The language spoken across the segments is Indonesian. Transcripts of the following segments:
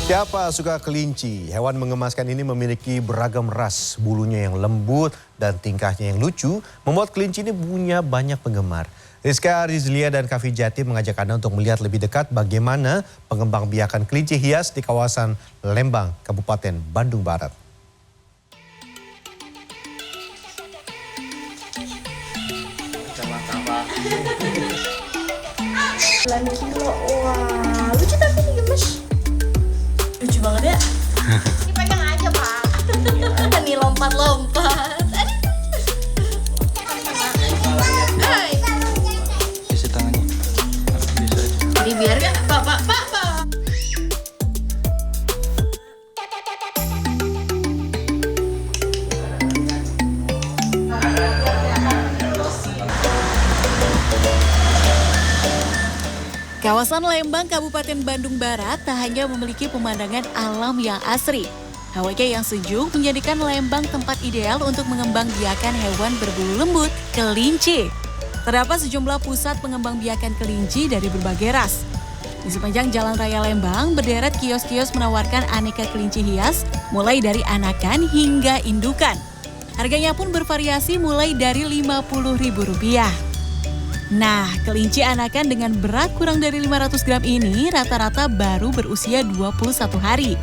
Siapa suka kelinci? Hewan mengemaskan ini memiliki beragam ras. Bulunya yang lembut dan tingkahnya yang lucu membuat kelinci ini punya banyak penggemar. Rizka Rizlia dan Kavi Jati mengajak Anda untuk melihat lebih dekat bagaimana pengembangbiakan kelinci hias di kawasan Lembang, Kabupaten Bandung Barat. Kilo, wah lucu tapi nih gemes. Lucu banget ya. Dipegang aja pak. Nih lompat-lompat. Hai. Isi tangannya. Bisa aja. Jadi biar gak pak. Kawasan Lembang, Kabupaten Bandung Barat tak hanya memiliki pemandangan alam yang asri. Hawanya yang sejuk menjadikan Lembang tempat ideal untuk mengembangbiakan hewan berbulu lembut, kelinci. Terdapat sejumlah pusat pengembangbiakan kelinci dari berbagai ras. Di sepanjang Jalan Raya Lembang, berderet kios-kios menawarkan aneka kelinci hias, mulai dari anakan hingga indukan. Harganya pun bervariasi mulai dari Rp50.000. Nah, kelinci anakan dengan berat kurang dari 500 gram ini rata-rata baru berusia 21 hari.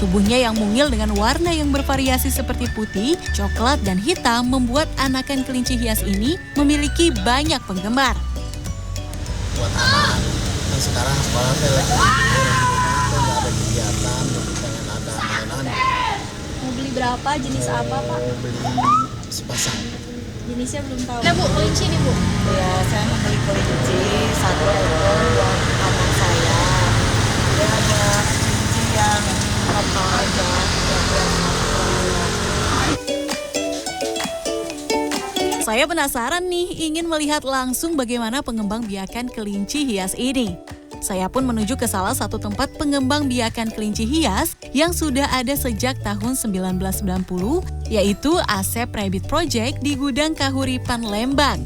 Tubuhnya yang mungil dengan warna yang bervariasi seperti putih, coklat, dan hitam membuat anakan kelinci hias ini memiliki banyak penggemar. Buat anak yang sekarang sekolah saya lagi nggak ada kegiatan, pengen ada mainan. Mau beli berapa? Jenis apa pak? Mau beli sepasang. Jenisnya belum tahu. Nah bu, kelinci nih bu. Ya, saya membeli kelinci 1 ekor buat anak saya. Dia hanya kelinci yang lokal aja. Saya penasaran nih, ingin melihat langsung bagaimana pengembangbiakan kelinci hias ini. Saya pun menuju ke salah satu tempat pengembangbiakan kelinci hias yang sudah ada sejak tahun 1990, yaitu Asep Rabbit Project di Gudang Kahuripan Lembang.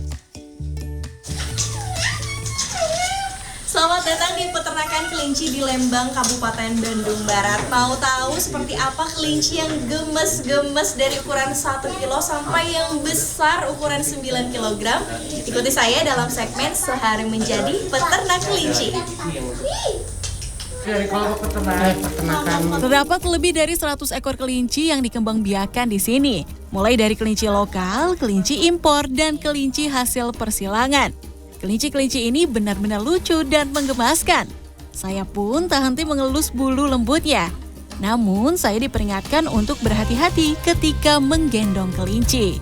Selamat datang di peternakan kelinci di Lembang, Kabupaten Bandung Barat. Mau tahu seperti apa kelinci yang gemes-gemes dari ukuran 1 kilo sampai yang besar ukuran 9 kg? Ikuti saya dalam segmen Sehari Menjadi Peternak Kelinci. Terdapat lebih dari 100 ekor kelinci yang dikembangbiakan di sini. Mulai dari kelinci lokal, kelinci impor, dan kelinci hasil persilangan. Kelinci-kelinci ini benar-benar lucu dan menggemaskan. Saya pun tak henti mengelus bulu lembutnya. Namun saya diperingatkan untuk berhati-hati ketika menggendong kelinci.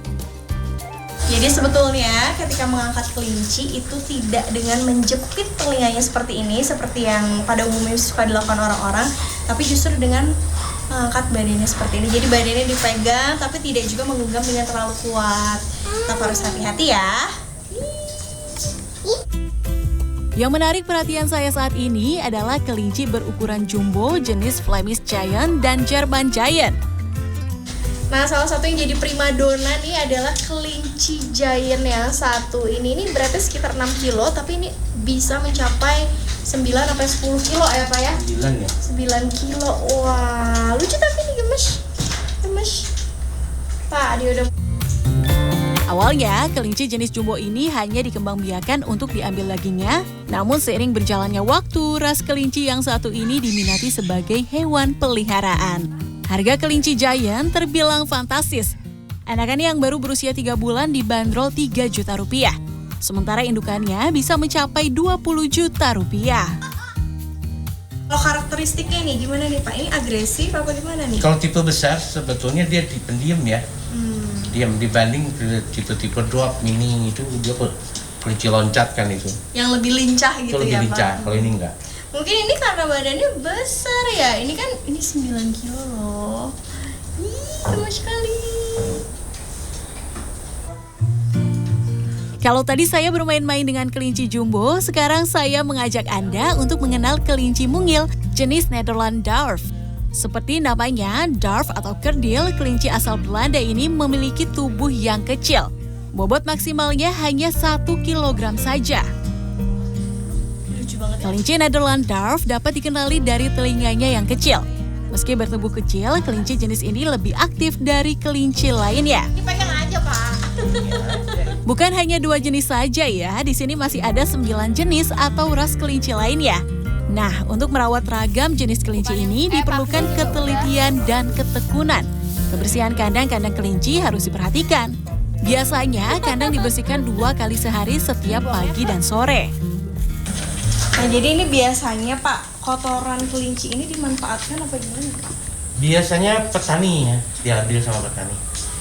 Jadi sebetulnya ketika mengangkat kelinci itu tidak dengan menjepit telinganya seperti ini, seperti yang pada umumnya suka dilakukan orang-orang, tapi justru dengan mengangkat badannya seperti ini. Jadi badannya dipegang tapi tidak juga menggenggam dengan terlalu kuat. Tetap harus hati-hati ya. Yang menarik perhatian saya saat ini adalah kelinci berukuran jumbo jenis Flemish Giant dan German Giant. Nah, salah satu yang jadi primadona nih adalah kelinci giant yang satu ini. Ini beratnya sekitar 6 kilo, tapi ini bisa mencapai 9 sampai 10 kilo ya Pak ya? 9 ya? 9 kilo, wah lucu tapi ini gemes. Pak, dia udah... Awalnya, kelinci jenis jumbo ini hanya dikembangbiakan untuk diambil dagingnya, namun seiring berjalannya waktu, ras kelinci yang satu ini diminati sebagai hewan peliharaan. Harga kelinci giant terbilang fantastis. Anakan yang baru berusia 3 bulan dibanderol Rp3 juta. Sementara indukannya bisa mencapai Rp20 juta. Kalau karakteristiknya nih, gimana nih Pak? Ini agresif apa gimana nih? Kalau tipe besar sebetulnya dia pendiam ya. Diam dibanding tipe-tipe drop mini itu dia kelinci loncat kan itu. Yang lebih lincah gitu Itu lebih ya lincah, Pak? kalau ini enggak. Mungkin ini karena badannya besar ya. Ini kan 9 kilo loh. Ih, gemes sekali. Kalau tadi saya bermain-main dengan kelinci jumbo, sekarang saya mengajak Anda untuk mengenal kelinci mungil jenis Nederland Dwarf. Seperti namanya, Dwarf atau kerdil, kelinci asal Belanda ini memiliki tubuh yang kecil. Bobot maksimalnya hanya 1 kilogram saja. Lucu banget ya. Kelinci Nederland Dwarf dapat dikenali dari telinganya yang kecil. Meski bertubuh kecil, kelinci jenis ini lebih aktif dari kelinci lainnya. Dipegang aja, Pak. Bukan hanya 2 jenis saja ya, di sini masih ada 9 jenis atau ras kelinci lainnya. Nah, untuk merawat ragam jenis kelinci ini diperlukan ketelitian dan ketekunan. Kebersihan kandang-kandang kelinci harus diperhatikan. Biasanya kandang dibersihkan 2 kali sehari setiap pagi dan sore. Nah, jadi ini biasanya Pak, kotoran kelinci ini dimanfaatkan apa gimana? Biasanya petani ya, diambil sama petani.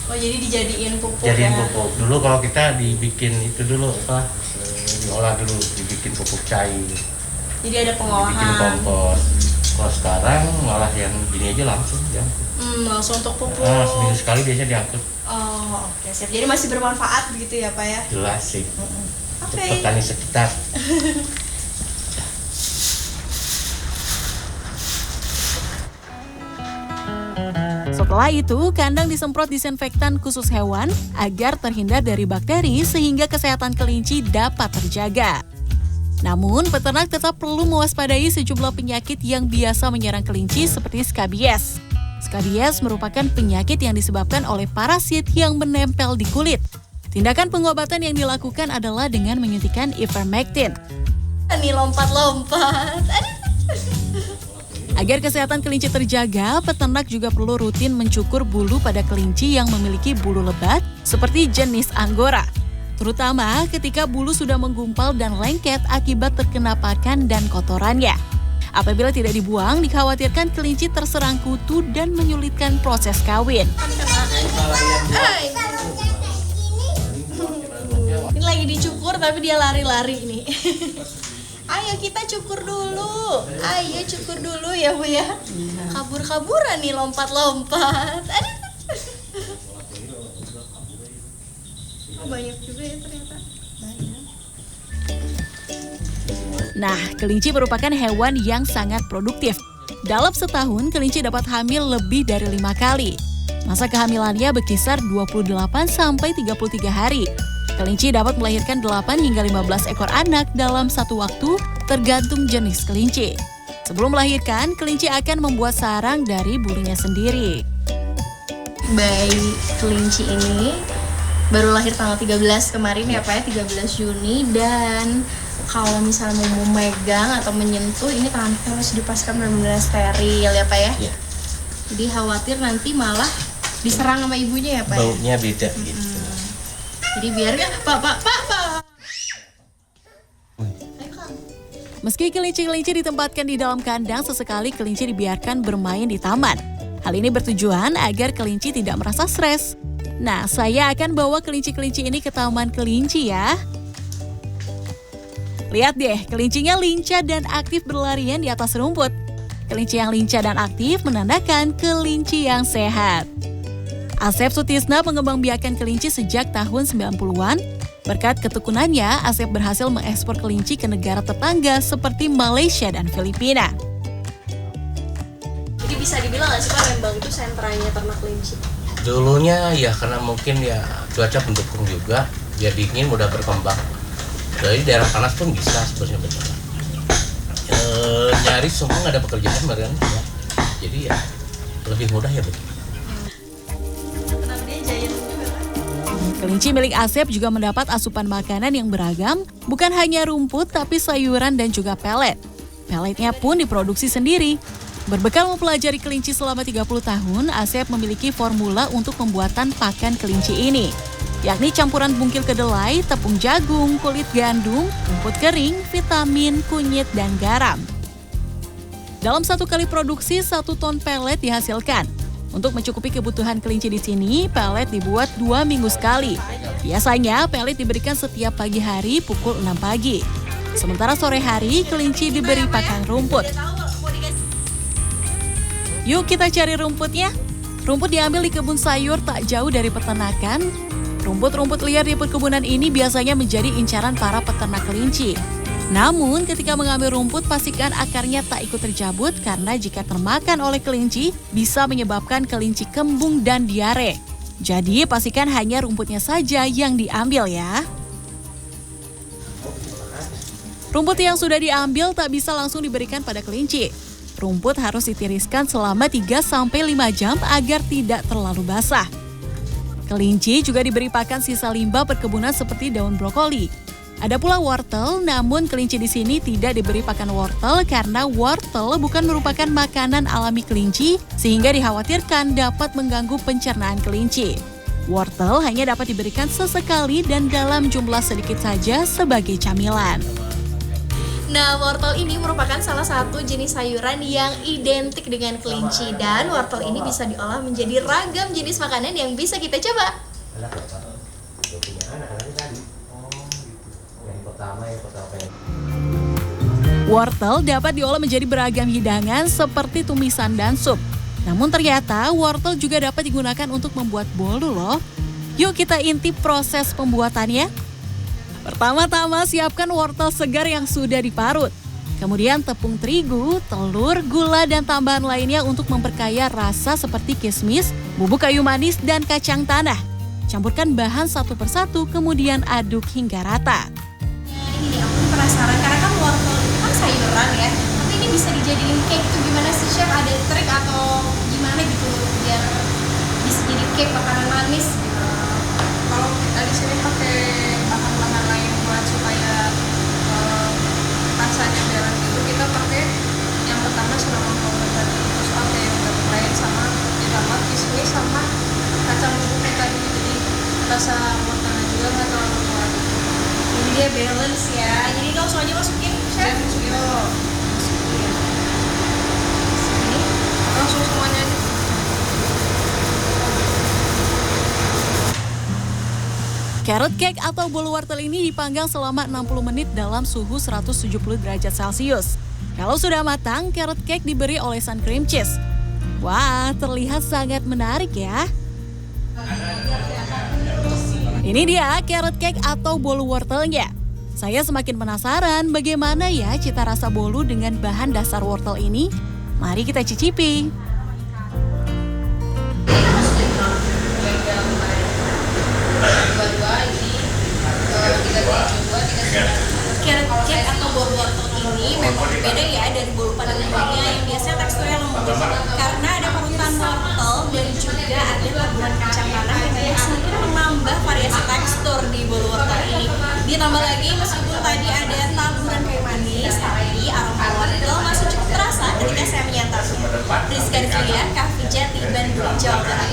Oh, jadi dijadiin pupuk Jadiin ya? pupuk. Dulu kalau kita dibikin itu dulu apa? Diolah dulu, dibikin pupuk cair. Jadi ada pengolahan. Dibikin kompos. Kalau sekarang malah yang gini aja langsung ya. Langsung untuk pupuk. Nah, seminggu sekali biasanya diangkut. Oh, oke, siap. Jadi masih bermanfaat begitu ya, Pak ya? Jelas sih. Untuk Oke. petani sekitar. Setelah itu, kandang disemprot disinfektan khusus hewan agar terhindar dari bakteri sehingga kesehatan kelinci dapat terjaga. Namun, peternak tetap perlu mewaspadai sejumlah penyakit yang biasa menyerang kelinci seperti skabies. Skabies merupakan penyakit yang disebabkan oleh parasit yang menempel di kulit. Tindakan pengobatan yang dilakukan adalah dengan menyuntikkan ivermectin. Ini lompat-lompat. Agar kesehatan kelinci terjaga, peternak juga perlu rutin mencukur bulu pada kelinci yang memiliki bulu lebat seperti jenis Angora. Terutama ketika bulu sudah menggumpal dan lengket akibat terkena pakan dan kotorannya. Apabila tidak dibuang, dikhawatirkan kelinci terserang kutu dan menyulitkan proses kawin. Ini lagi dicukur tapi dia lari-lari nih. Ayo kita cukur dulu. Ayo cukur dulu ya, Bu ya. Kabur-kaburan nih, lompat-lompat. Oh, banyak juga ya ternyata. Banyak. Nah, kelinci merupakan hewan yang sangat produktif. Dalam setahun, kelinci dapat hamil lebih dari 5 kali. Masa kehamilannya berkisar 28 sampai 33 hari. Kelinci dapat melahirkan 8 hingga 15 ekor anak dalam satu waktu, tergantung jenis kelinci. Sebelum melahirkan, kelinci akan membuat sarang dari bulunya sendiri. Bayi kelinci ini baru lahir tanggal 13 kemarin ya Pak ya, 13 Juni. Dan kalau misalnya mau memegang atau menyentuh, ini tangan kita harus dipastikan benar-benar steril ya Pak ya. Iya. Jadi khawatir nanti malah diserang sama ibunya ya Pak ya. Baunya beda gitu. Jadi biar ya Pak. Ayo Kang. Meski kelinci-kelinci ditempatkan di dalam kandang, sesekali kelinci dibiarkan bermain di taman. Hal ini bertujuan agar kelinci tidak merasa stres. Nah, saya akan bawa kelinci-kelinci ini ke taman kelinci ya. Lihat deh, kelincinya lincah dan aktif berlarian di atas rumput. Kelinci yang lincah dan aktif menandakan kelinci yang sehat. Asep Sutisna mengembangbiakan kelinci sejak tahun 90-an. Berkat ketekunannya, Asep berhasil mengekspor kelinci ke negara tetangga seperti Malaysia dan Filipina. Jadi bisa dibilang nggak sih Pak, Lembang itu sentranya ternak kelinci? Dulunya ya karena mungkin ya cuaca mendukung juga, dia dingin mudah berkembang. Jadi daerah panas pun bisa sebenarnya berkembang. Nyaris semua nggak ada pekerjaan bareng ya. Jadi ya lebih mudah ya begitu. Kenapa dia giant juga kan? Kelinci milik Asep juga mendapat asupan makanan yang beragam, bukan hanya rumput tapi sayuran dan juga pelet. Peletnya pun diproduksi sendiri. Berbekal mempelajari kelinci selama 30 tahun, Asep memiliki formula untuk pembuatan pakan kelinci ini, yakni campuran bungkil kedelai, tepung jagung, kulit gandum, rumput kering, vitamin, kunyit, dan garam. Dalam satu kali produksi, 1 ton pelet dihasilkan. Untuk mencukupi kebutuhan kelinci di sini, pelet dibuat 2 minggu sekali. Biasanya, pelet diberikan setiap pagi hari pukul 6 pagi. Sementara sore hari, kelinci diberi pakan rumput. Yuk kita cari rumputnya. Rumput diambil di kebun sayur tak jauh dari peternakan. Rumput-rumput liar di perkebunan ini biasanya menjadi incaran para peternak kelinci. Namun ketika mengambil rumput, pastikan akarnya tak ikut tercabut karena jika termakan oleh kelinci bisa menyebabkan kelinci kembung dan diare. Jadi pastikan hanya rumputnya saja yang diambil ya. Rumput yang sudah diambil tak bisa langsung diberikan pada kelinci. rumput harus ditiriskan selama 3-5 jam agar tidak terlalu basah. Kelinci juga diberi pakan sisa limbah perkebunan seperti daun brokoli. Ada pula wortel, namun kelinci di sini tidak diberi pakan wortel karena wortel bukan merupakan makanan alami kelinci sehingga dikhawatirkan dapat mengganggu pencernaan kelinci. Wortel hanya dapat diberikan sesekali dan dalam jumlah sedikit saja sebagai camilan. Nah, wortel ini merupakan salah satu jenis sayuran yang identik dengan kelinci dan wortel ini bisa diolah menjadi ragam jenis makanan yang bisa kita coba. Wortel dapat diolah menjadi beragam hidangan seperti tumisan dan sup. Namun ternyata wortel juga dapat digunakan untuk membuat bolu loh. Yuk kita intip proses pembuatannya. Pertama-tama siapkan wortel segar yang sudah diparut. Kemudian tepung terigu, telur, gula, dan tambahan lainnya untuk memperkaya rasa seperti kismis, bubuk kayu manis, dan kacang tanah. Campurkan bahan satu persatu, kemudian aduk hingga rata. Ini aku penasaran karena kan wortel itu kan sayuran ya, tapi ini bisa dijadiin cake itu gimana sih chef? Ada trik atau gimana gitu biar bisa jadi cake makanan manis gitu? Kalau kita di sini pakai bahan-bahan lain buat supaya rasanya biar itu kita pakai yang pertama cinnamon powder tadi, terus pakai yang lain sama ditambah kismis sama kacang bubuknya tadi, jadi rasa wortelnya juga nggak terlalu kuat. Jadi dia balance ya. Jadi langsung aja masukin chef. Masukin. Masukin. Ini langsung semuanya aja. Carrot cake atau bolu wortel ini dipanggang selama 60 menit dalam suhu 170 derajat Celcius. Kalau sudah matang, carrot cake diberi olesan cream cheese. Wah, terlihat sangat menarik ya. Ini dia carrot cake atau bolu wortelnya. Saya semakin penasaran bagaimana ya cita rasa bolu dengan bahan dasar wortel ini. Mari kita cicipi. Carrot cake atau bolu wortel ini memang berbeda ya dari bolu pada umumnya yang biasanya teksturnya lembut. Karena ada parutan wortel dan juga ada taburan kacang tanah yang sedikit menambah variasi tekstur di bolu wortel ini. Ditambah lagi meskipun tadi ada taburan kayu manis, tapi aroma wortel masih cukup terasa ketika saya menyantapnya. Rizka Rizlia, Cafe Jati, Bandung, Jawa Barat.